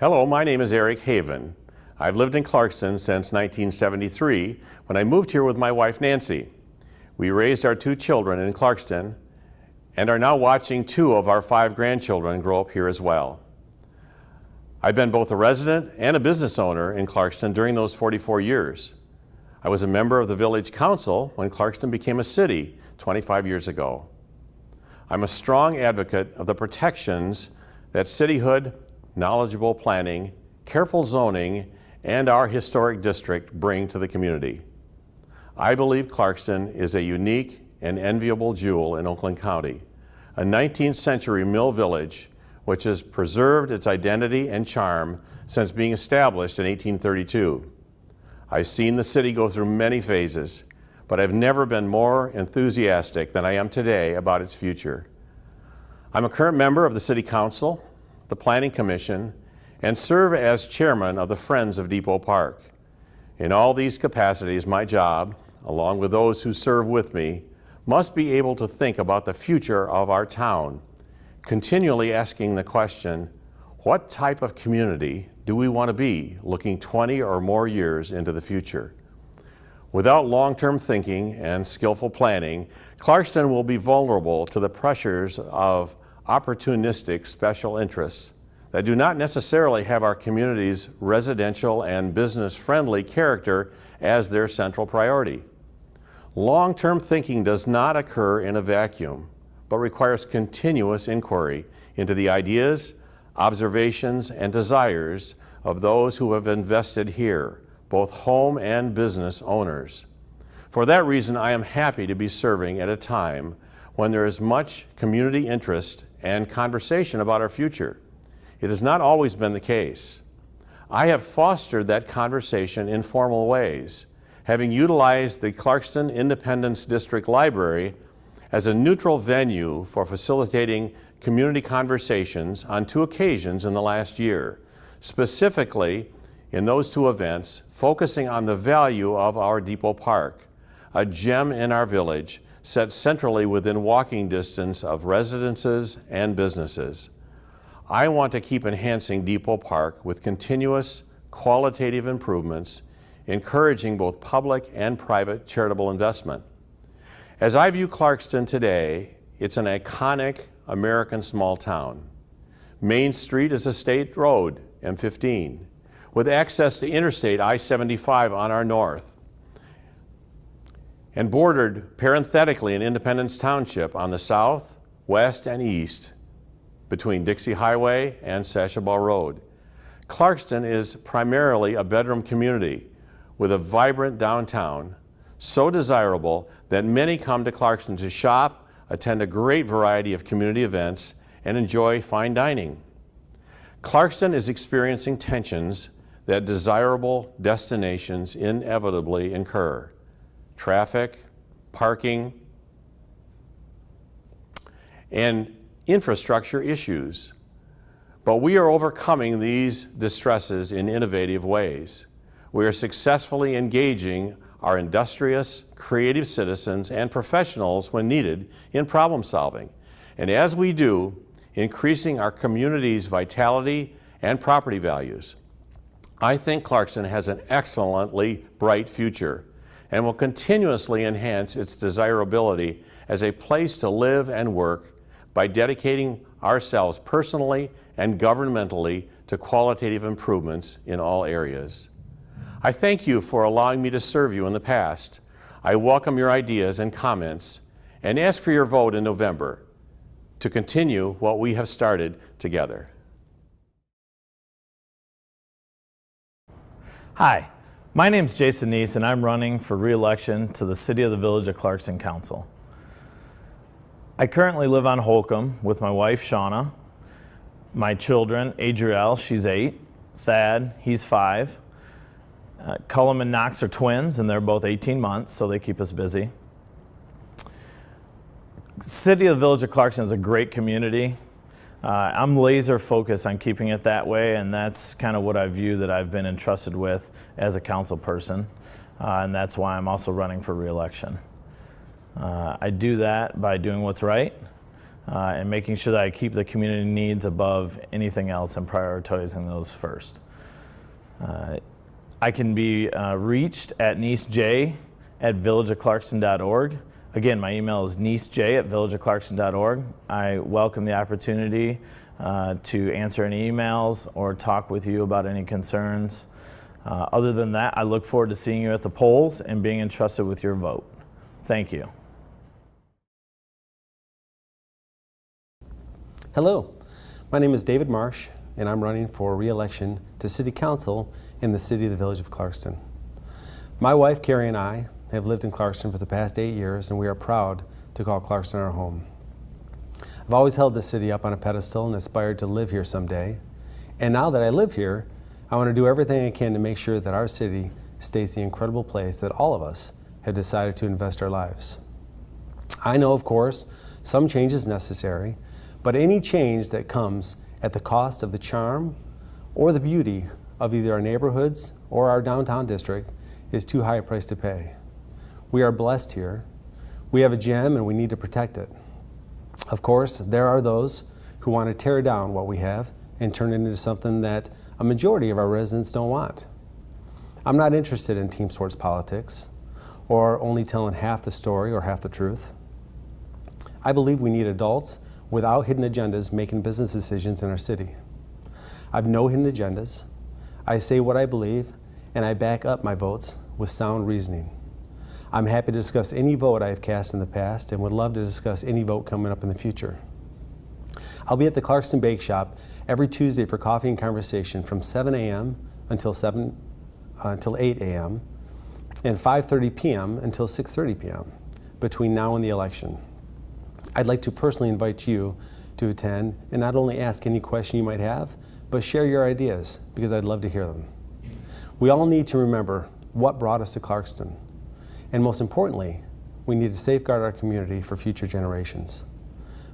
Hello, my name is Eric Haven. I've lived in Clarkston since 1973 when I moved here with my wife Nancy. We raised our 2 children in Clarkston and are now watching 2 of our 5 grandchildren grow up here as well. I've been both a resident and a business owner in Clarkston during those 44 years. I was a member of the village council when Clarkston became a city 25 years ago. I'm a strong advocate of the protections that cityhood, knowledgeable planning, careful zoning, and our historic district bring to the community. I believe Clarkston is a unique and enviable jewel in Oakland County, a 19th century mill village which has preserved its identity and charm since being established in 1832. I've seen the city go through many phases, but I've never been more enthusiastic than I am today about its future. I'm a current member of the City Council, the Planning Commission, and serve as chairman of the Friends of Depot Park. In all these capacities, my job, along with those who serve with me, must be able to think about the future of our town, continually asking the question, what type of community do we want to be looking 20 or more years into the future? Without long-term thinking and skillful planning, Clarkston will be vulnerable to the pressures of opportunistic special interests that do not necessarily have our community's residential and business-friendly character as their central priority. Long-term thinking does not occur in a vacuum, but requires continuous inquiry into the ideas, observations, and desires of those who have invested here, both home and business owners. For that reason, I am happy to be serving at a time when there is much community interest and conversation about our future. It has not always been the case. I have fostered that conversation in formal ways, having utilized the Clarkston Independence District Library as a neutral venue for facilitating community conversations on 2 occasions in the last year, specifically in those 2 events focusing on the value of our Depot Park, a gem in our village set centrally within walking distance of residences and businesses. I want to keep enhancing Depot Park with continuous qualitative improvements, encouraging both public and private charitable investment. As I view Clarkston today, it's an iconic American small town. Main Street is a state road, M15, with access to Interstate I-75 on our north, and bordered parenthetically in Independence Township on the south, west, and east between Dixie Highway and Sashabaw Road. Clarkston is primarily a bedroom community with a vibrant downtown, so desirable that many come to Clarkston to shop, attend a great variety of community events, and enjoy fine dining. Clarkston is experiencing tensions that desirable destinations inevitably incur: traffic, parking, and infrastructure issues. But we are overcoming these distresses in innovative ways. We are successfully engaging our industrious, creative citizens and professionals when needed in problem solving. And as we do, increasing our community's vitality and property values. I think Clarkston has an excellently bright future and will continuously enhance its desirability as a place to live and work by dedicating ourselves personally and governmentally to qualitative improvements in all areas. I thank you for allowing me to serve you in the past. I welcome your ideas and comments and ask for your vote in November to continue what we have started together. Hi, my name is Jason Neese and I'm running for re-election to the City of the Village of Clarkston Council. I currently live on Holcomb with my wife Shauna, my children, Adrielle, she's 8, Thad, he's 5. Cullum and Knox are twins and they're both 18 months, so they keep us busy. City of the Village of Clarkston is a great community. I'm laser focused on keeping it that way, and that's kind of what I view that I've been entrusted with as a council person, and that's why I'm also running for re-election. I do that by doing what's right, and making sure that I keep the community needs above anything else and prioritizing those first. I can be reached at niecej@villageofclarkston.org. Again, my email is niecej@villageofclarkston.org. I welcome the opportunity to answer any emails or talk with you about any concerns. Other than that, I look forward to seeing you at the polls and being entrusted with your vote. Thank you. Hello, my name is David Marsh, and I'm running for re-election to City Council in the City of the Village of Clarkston. My wife, Carrie, and I have lived in Clarkston for the past 8 years, and we are proud to call Clarkston our home. I've always held this city up on a pedestal and aspired to live here someday. And now that I live here, I want to do everything I can to make sure that our city stays the incredible place that all of us have decided to invest our lives. I know, of course, some change is necessary, but any change that comes at the cost of the charm or the beauty of either our neighborhoods or our downtown district is too high a price to pay. We are blessed here. We have a gem and we need to protect it. Of course, there are those who want to tear down what we have and turn it into something that a majority of our residents don't want. I'm not interested in team sports politics or only telling half the story or half the truth. I believe we need adults without hidden agendas making business decisions in our city. I've no hidden agendas. I say what I believe, and I back up my votes with sound reasoning. I'm happy to discuss any vote I have cast in the past and would love to discuss any vote coming up in the future. I'll be at the Clarkston Bake Shop every Tuesday for coffee and conversation from 7 a.m. until 8 a.m. and 5:30 p.m. until 6:30 p.m. between now and the election. I'd like to personally invite you to attend and not only ask any question you might have, but share your ideas because I'd love to hear them. We all need to remember what brought us to Clarkston. And most importantly, we need to safeguard our community for future generations.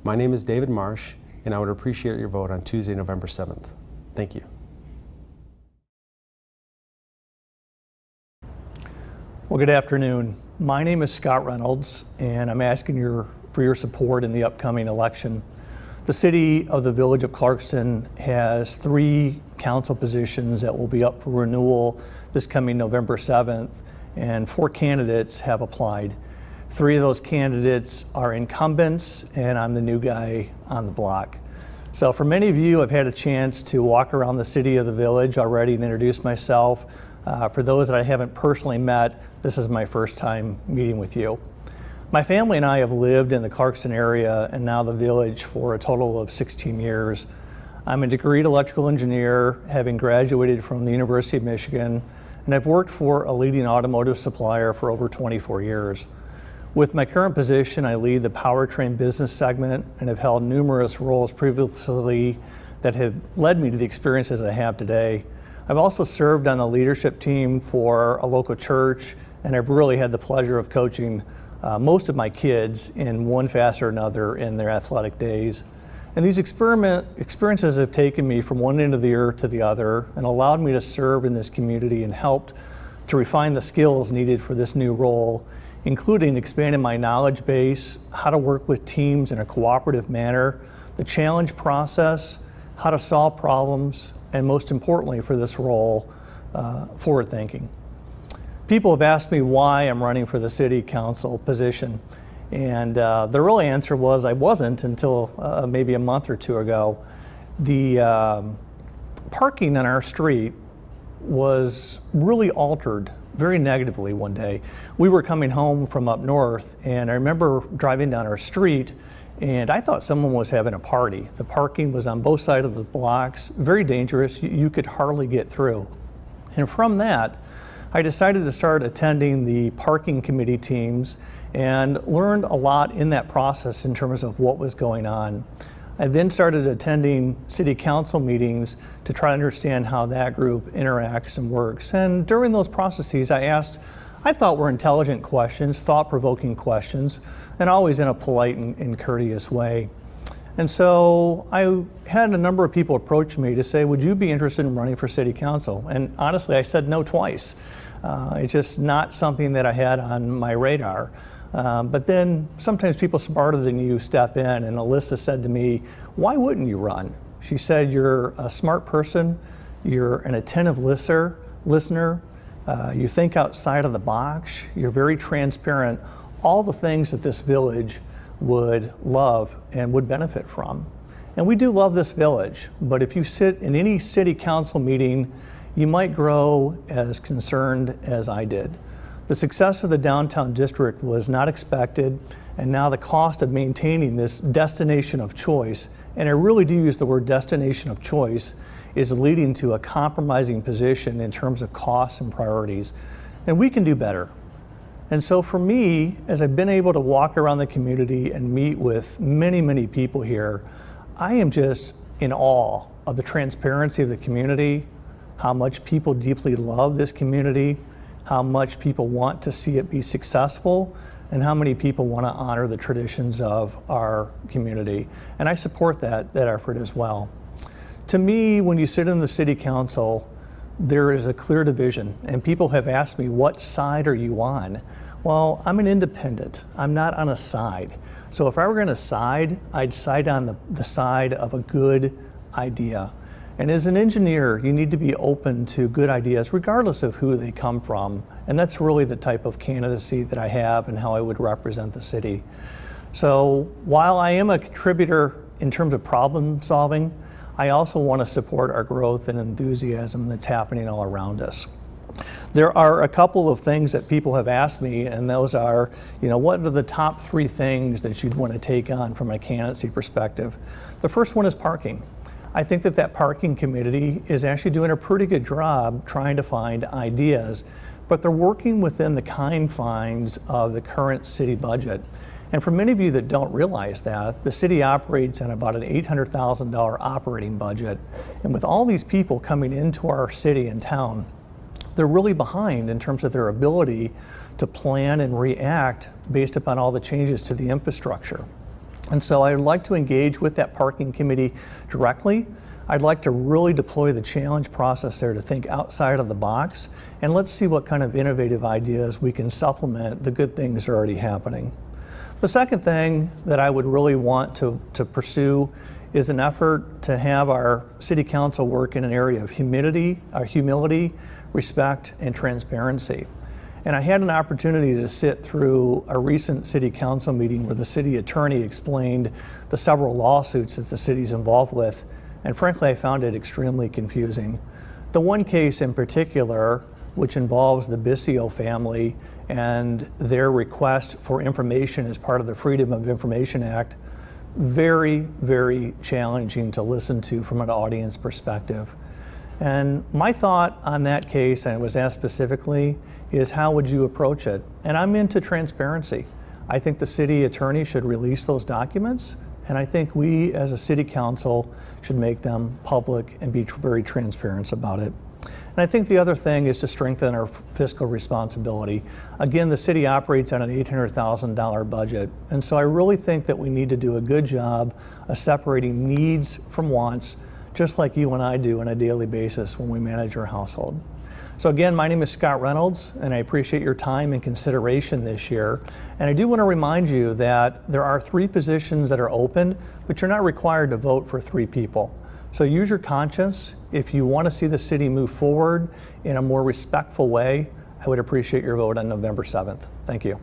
My name is David Marsh, and I would appreciate your vote on Tuesday, November 7th. Thank you. Well, good afternoon. My name is Scott Reynolds, and I'm asking for your support in the upcoming election. The City of the Village of Clarkston has 3 council positions that will be up for renewal this coming November 7th, and 4 candidates have applied. 3 of those candidates are incumbents, and I'm the new guy on the block. So for many of you, I've had a chance to walk around the City of the Village already and introduce myself. For those that I haven't personally met, this is my first time meeting with you. My family and I have lived in the Clarkston area and now the village for a total of 16 years. I'm a degreed electrical engineer, having graduated from the University of Michigan, and I've worked for a leading automotive supplier for over 24 years. With my current position, I lead the powertrain business segment and have held numerous roles previously that have led me to the experiences I have today. I've also served on the leadership team for a local church, and I've really had the pleasure of coaching most of my kids in one facet or another in their athletic days. And these experiences have taken me from one end of the earth to the other and allowed me to serve in this community and helped to refine the skills needed for this new role, including expanding my knowledge base, how to work with teams in a cooperative manner, the challenge process, how to solve problems, and most importantly for this role, forward thinking. People have asked me why I'm running for the city council position, and the real answer was I wasn't until maybe a month or 2 ago. The parking on our street was really altered very negatively one day. We were coming home from up north, and I remember driving down our street, and I thought someone was having a party. The parking was on both sides of the blocks, very dangerous. You could hardly get through. And from that, I decided to start attending the parking committee teams and learned a lot in that process in terms of what was going on. I then started attending city council meetings to try to understand how that group interacts and works. And during those processes, I thought were intelligent questions, thought-provoking questions, and always in a polite and courteous way. And so I had a number of people approach me to say, would you be interested in running for city council? And honestly, I said no twice. It's just not something that I had on my radar. But then sometimes people smarter than you step in, and Alyssa said to me, why wouldn't you run? She said, you're a smart person, you're an attentive listener, you think outside of the box, you're very transparent, all the things that this village would love and would benefit from. And we do love this village, but if you sit in any city council meeting, you might grow as concerned as I did. The success of the downtown district was not expected, and now the cost of maintaining this destination of choice, and I really do use the word destination of choice, is leading to a compromising position in terms of costs and priorities. And we can do better. And so for me, as I've been able to walk around the community and meet with many, many people here, I am just in awe of the transparency of the community, how much people deeply love this community, how much people want to see it be successful, and how many people want to honor the traditions of our community. And I support that effort as well. To me, when you sit in the city council, there is a clear division, and people have asked me, what side are you on? Well, I'm an independent. I'm not on a side. So if I were going to side, I'd side on the side of a good idea. And as an engineer, you need to be open to good ideas, regardless of who they come from. And that's really the type of candidacy that I have and how I would represent the city. So while I am a contributor in terms of problem solving, I also want to support our growth and enthusiasm that's happening all around us. There are a couple of things that people have asked me, and those are, what are the top 3 things that you'd want to take on from a candidacy perspective? The first one is parking. I think that parking committee is actually doing a pretty good job trying to find ideas, but they're working within the confines of the current city budget. And for many of you that don't realize that, the city operates on about an $800,000 operating budget. And with all these people coming into our city and town, they're really behind in terms of their ability to plan and react based upon all the changes to the infrastructure. And so I'd like to engage with that parking committee directly. I'd like to really deploy the challenge process there to think outside of the box, and let's see what kind of innovative ideas we can supplement the good things that are already happening. The second thing that I would really want to pursue is an effort to have our city council work in an area of humility, respect, and transparency. And I had an opportunity to sit through a recent city council meeting where the city attorney explained the several lawsuits that the city's involved with, and frankly, I found it extremely confusing. The one case in particular, which involves the Bissio family and their request for information as part of the Freedom of Information Act, very, very challenging to listen to from an audience perspective. And my thought on that case, and it was asked specifically, is how would you approach it? And I'm into transparency. I think the city attorney should release those documents, and I think we as a city council should make them public and be very transparent about it. And I think the other thing is to strengthen our fiscal responsibility. Again, the city operates on an $800,000 budget, and so I really think that we need to do a good job of separating needs from wants, just like you and I do on a daily basis when we manage our household. So again, my name is Scott Reynolds, and I appreciate your time and consideration this year. And I do want to remind you that there are 3 positions that are open, but you're not required to vote for 3 people. So use your conscience. If you want to see the city move forward in a more respectful way, I would appreciate your vote on November 7th. Thank you.